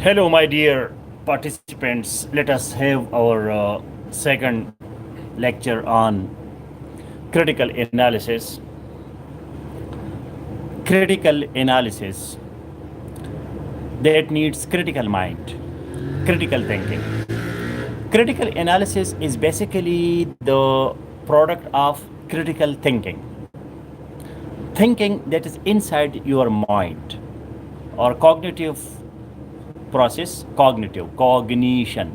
Hello, my dear participants. Let us have our second lecture on critical analysis. Critical analysis that needs critical mind, critical thinking. Critical analysis is basically the product of critical thinking, thinking that is inside your mind, or cognitive process, cognition.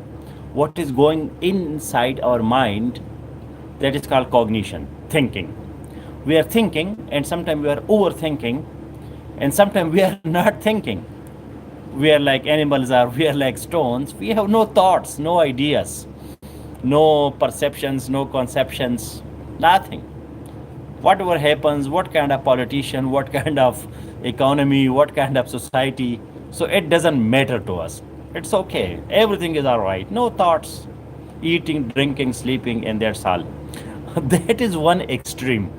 What is going inside our mind, that is called cognition, thinking. We are thinking, and sometimes we are overthinking, and sometimes we are not thinking. We are like animals, or we are like stones. We have no thoughts, no ideas, no perceptions, no conceptions, nothing. Whatever happens, what kind of politician, what kind of economy, what kind of society, so it doesn't matter to us. It's okay. Everything is all right. No thoughts, eating, drinking, sleeping, and that's all. That is one extreme.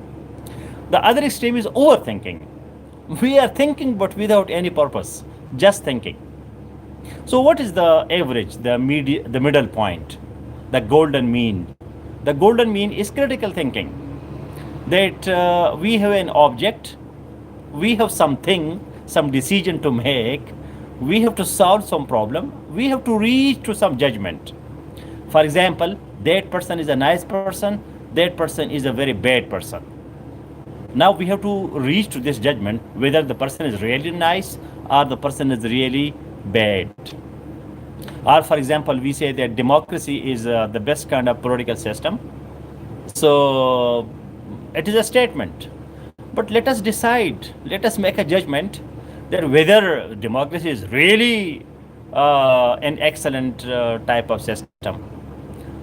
The other extreme is overthinking. We are thinking but without any purpose, just thinking. So what is the average, the middle point, the golden mean? The golden mean is critical thinking. That we have an object, we have something, some decision to make, we have to solve some problem, we have to reach to some judgment. For example, that person is a nice person, that person is a very bad person. Now we have to reach to this judgment whether the person is really nice or the person is really bad. Or for example, we say that democracy is the best kind of political system. So it is a statement. But let us decide, let us make a judgment that whether democracy is really an excellent type of system.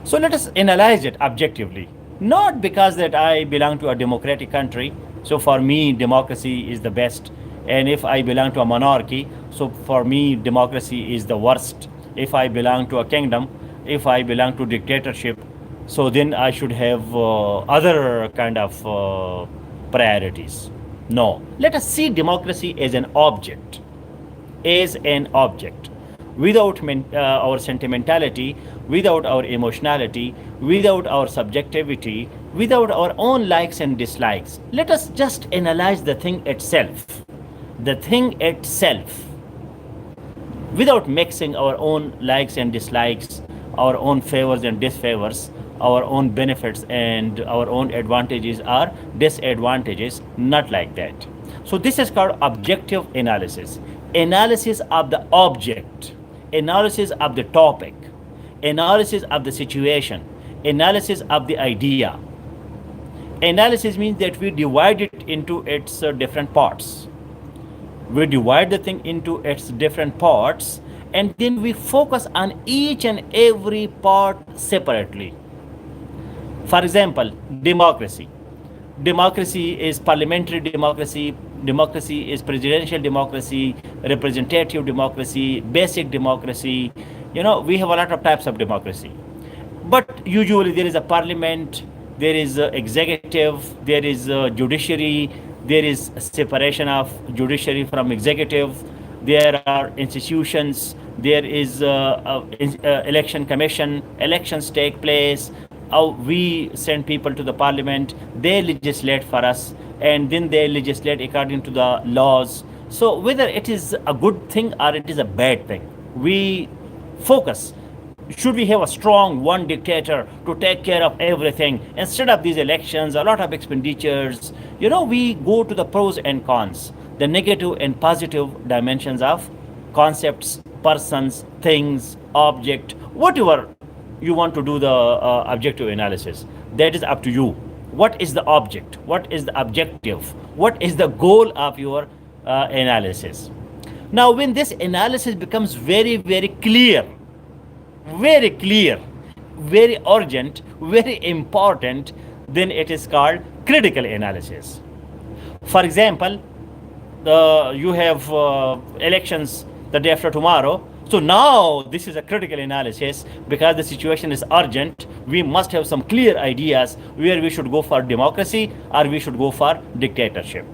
So let us analyze it objectively, not because that I belong to a democratic country, so for me democracy is the best, and if I belong to a monarchy, so for me democracy is the worst. If I belong to a kingdom, if I belong to dictatorship, so then I should have other kind of priorities. No, let us see democracy as an object, as an object, without our sentimentality, without our emotionality, without our subjectivity, without our own likes and dislikes. Let us just analyze the thing itself. The thing itself, without mixing our own likes and dislikes, our own favors and disfavors, our own benefits and our own advantages or disadvantages, not like that. So this is called objective analysis. Analysis of the object, analysis of the topic, analysis of the situation, analysis of the idea. Analysis means that we divide it into its different parts. We divide the thing into its different parts, and then we focus on each and every part separately. For example, democracy. Democracy is parliamentary democracy, democracy is presidential democracy, representative democracy, basic democracy. We have a lot of types of democracy. But usually there is a parliament, there is executive, there is judiciary, there is separation of judiciary from executive, there are institutions, there is election commission, elections take place, we send people to the parliament, they legislate for us, and then they legislate according to the laws. So whether it is a good thing or it is a bad thing, we focus. Should we have a strong one dictator to take care of everything instead of these elections, a lot of expenditures? We go to the pros and cons, the negative and positive dimensions of concepts, persons, things, object, whatever you want to do the objective analysis. That is up to you. What is the object? What is the objective? What is the goal of your analysis? Now, when this analysis becomes very, very clear, very urgent, very important, then it is called critical analysis. For example, you have elections the day after tomorrow. So now this is a critical analysis because the situation is urgent. We must have some clear ideas where we should go for democracy or we should go for dictatorship.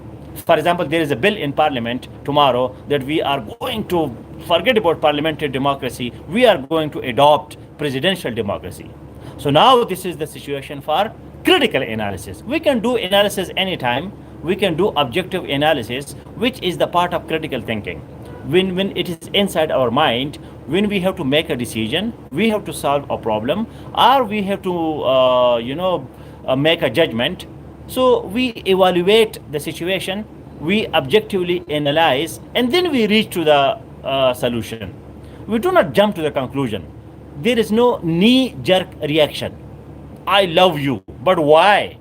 For example, there is a bill in parliament tomorrow that we are going to forget about parliamentary democracy. We are going to adopt presidential democracy. So now this is the situation for critical analysis. We can do analysis anytime. We can do objective analysis, which is the part of critical thinking. When it is inside our mind, when we have to make a decision, we have to solve a problem, or we have to make a judgment. So we evaluate the situation, we objectively analyze, and then we reach to the solution. We do not jump to the conclusion. There is no knee-jerk reaction. I love you, but why?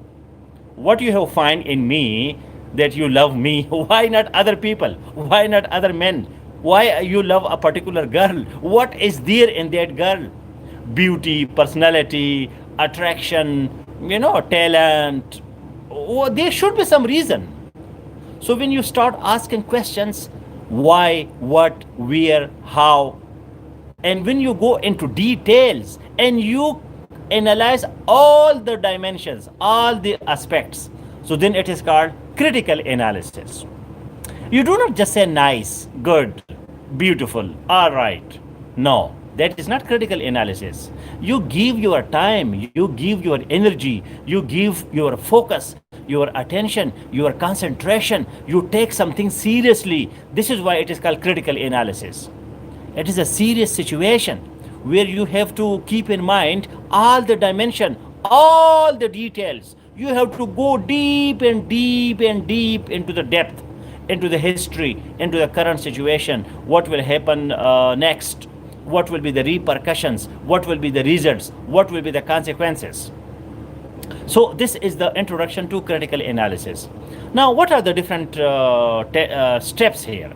What you have find in me that you love me? Why not other people? Why not other men? Why you love a particular girl? What is there in that girl? Beauty, personality, attraction, talent. Oh, there should be some reason. So when you start asking questions, why, what, where, how, and when you go into details and you analyze all the dimensions, all the aspects, so then it is called critical analysis. You do not just say nice, good, beautiful, all right. No, that is not critical analysis. You give your time, you give your energy, you give your focus, your attention, your concentration. You take something seriously. This is why it is called critical analysis. It is a serious situation where you have to keep in mind all the dimension, all the details. You have to go deep and deep and deep into the depth, into the history, into the current situation, what will happen next, what will be the repercussions, what will be the results, what will be the consequences. So this is the introduction to critical analysis. Now, what are the different steps here?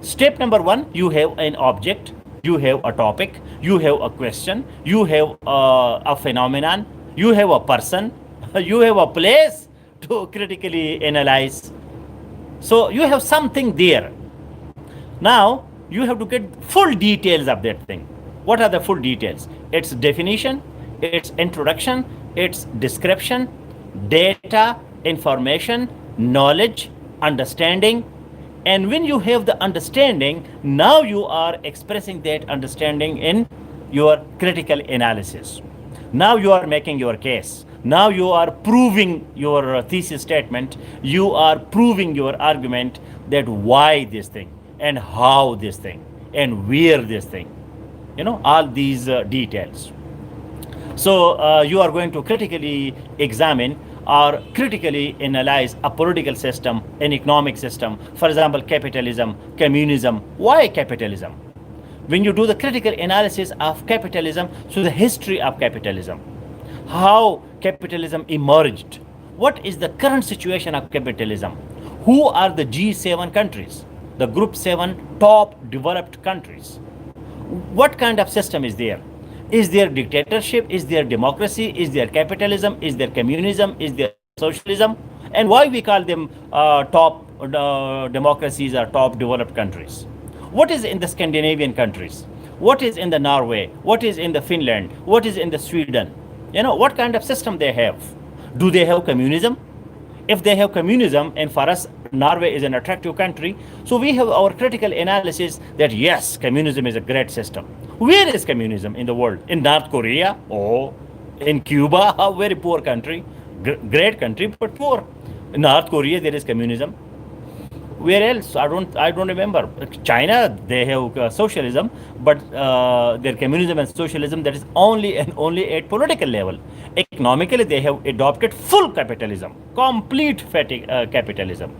Step number one, you have an object, you have a topic, you have a question, you have a phenomenon, you have a person, you have a place to critically analyze. So you have something there. Now you have to get full details of that thing. What are the full details? Its definition, its introduction, its description, data, information, knowledge, understanding. And when you have the understanding, now you are expressing that understanding in your critical analysis. Now you are making your case. Now you are proving your thesis statement. You are proving your argument that why this thing and how this thing and where this thing. All these details. So you are going to critically examine or critically analyze a political system, an economic system. For example, capitalism, communism. Why capitalism? When you do the critical analysis of capitalism, so the history of capitalism, how capitalism emerged, what is the current situation of capitalism, who are the G7 countries, the Group 7 top developed countries, what kind of system is there? Is there dictatorship? Is there democracy? Is there capitalism? Is there communism? Is there socialism? And why we call them top democracies or top developed countries? What is in the Scandinavian countries? What is in the Norway? What is in the Finland? What is in the Sweden? What kind of system they have? Do they have communism? If they have communism, and for us, Norway is an attractive country, so we have our critical analysis that yes, communism is a great system. Where is communism in the world? In North Korea? Oh, in Cuba? A very poor country. Great country, but poor. In North Korea, there is communism. Where else? I don't remember. China, they have socialism, but their communism and socialism, that is only and only at political level. Economically, they have adopted full capitalism, complete capitalism.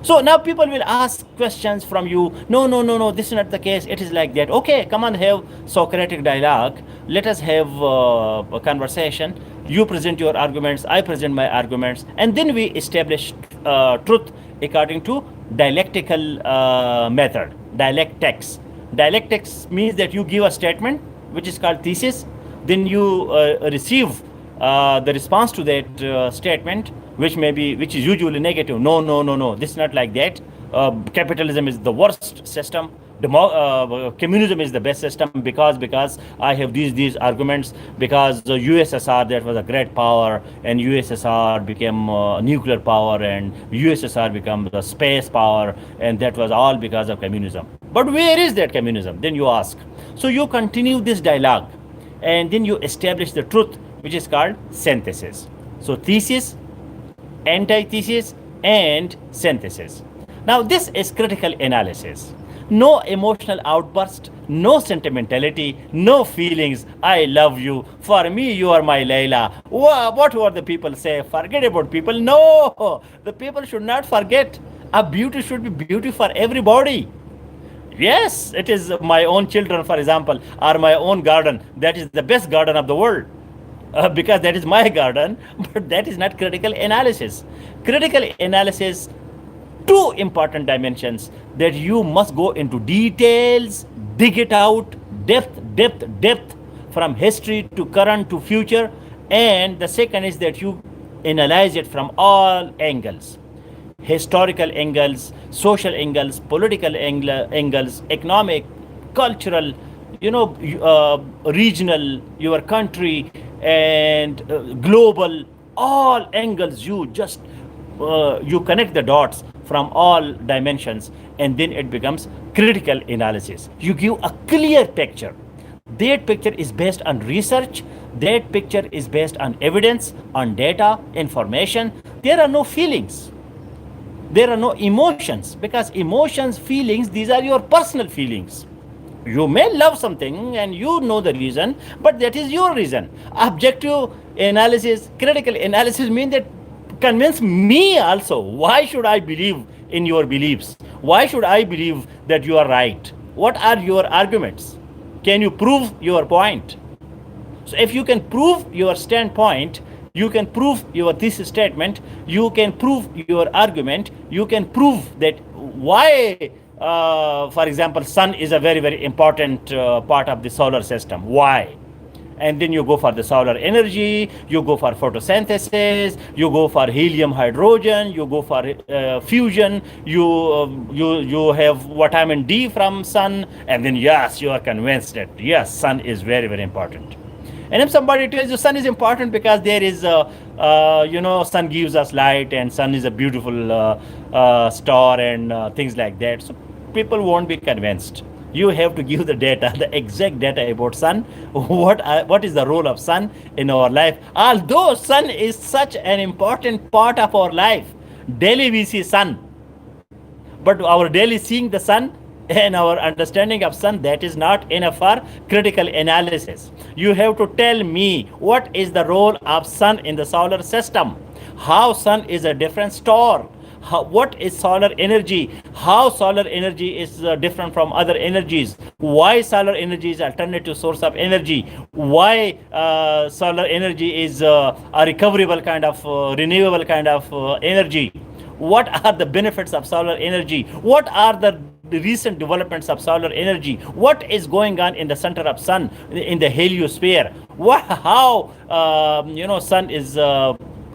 So now people will ask questions from you. No, this is not the case. It is like that. Okay, come on, have Socratic dialogue. Let us have a conversation. You present your arguments, I present my arguments, and then we establish truth according to dialectical method, dialectics. Dialectics means that you give a statement, which is called thesis, then you receive the response to that statement, which is usually negative. No, this is not like that. Capitalism is the worst system. Communism is the best system because I have these arguments, because the USSR, that was a great power, and USSR became nuclear power, and USSR became the space power, and that was all because of communism. But where is that communism? Then you ask. So you continue this dialogue, and then you establish the truth, which is called synthesis. So thesis, antithesis, and synthesis. Now, this is critical analysis. No emotional outburst, no sentimentality, no feelings. I love you. For me, you are my Layla. What were the people say? Forget about people. No, the people should not forget. A beauty should be beauty for everybody. Yes, it is my own children, for example, or my own garden. That is the best garden of the world, because that is my garden, but that is not critical analysis. Critical analysis, two important dimensions that you must go into details, dig it out, depth, from history to current to future. And the second is that you analyze it from all angles: historical angles, social angles, political angles, economic, cultural, regional, your country, and global, all angles. You just you connect the dots from all dimensions, and then it becomes critical analysis. You give a clear picture. That picture is based on research. That picture is based on evidence, on data, information. There are no feelings. There are no emotions, because emotions, feelings, these are your personal feelings. You may love something and you know the reason, but that is your reason. Objective analysis, critical analysis mean that convince me also. Why should I believe in your beliefs? Why should I believe that you are right? What are your arguments? Can you prove your point? So if you can prove your standpoint, you can prove your thesis statement, you can prove your argument, you can prove that why, for example, sun is a very important part of the solar system. Why? And then you go for the solar energy, you go for photosynthesis, you go for helium, hydrogen, you go for fusion, you have vitamin D from sun, and then yes, you are convinced that yes, sun is very important. And if somebody tells you sun is important because there is sun gives us light, and sun is a beautiful star, and things like that, so people won't be convinced. You have to give the data, the exact data about sun. What is the role of sun in our life? Although sun is such an important part of our life, daily we see sun, but our daily seeing the sun and our understanding of sun, that is not enough for critical analysis. You have to tell me what is the role of sun in the solar system, how sun is a different star, what is solar energy, how solar energy is different from other energies, why solar energy is alternative source of energy, why solar energy is a recoverable kind of renewable kind of energy, what are the benefits of solar energy, what are the recent developments of solar energy, what is going on in the center of sun, in the heliosphere, how sun is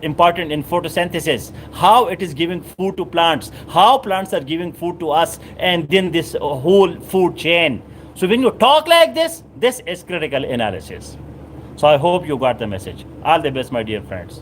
important in photosynthesis, how it is giving food to plants, how plants are giving food to us, and then this whole food chain. So when you talk like this is critical analysis. So I hope you got the message. All the best, my dear friends.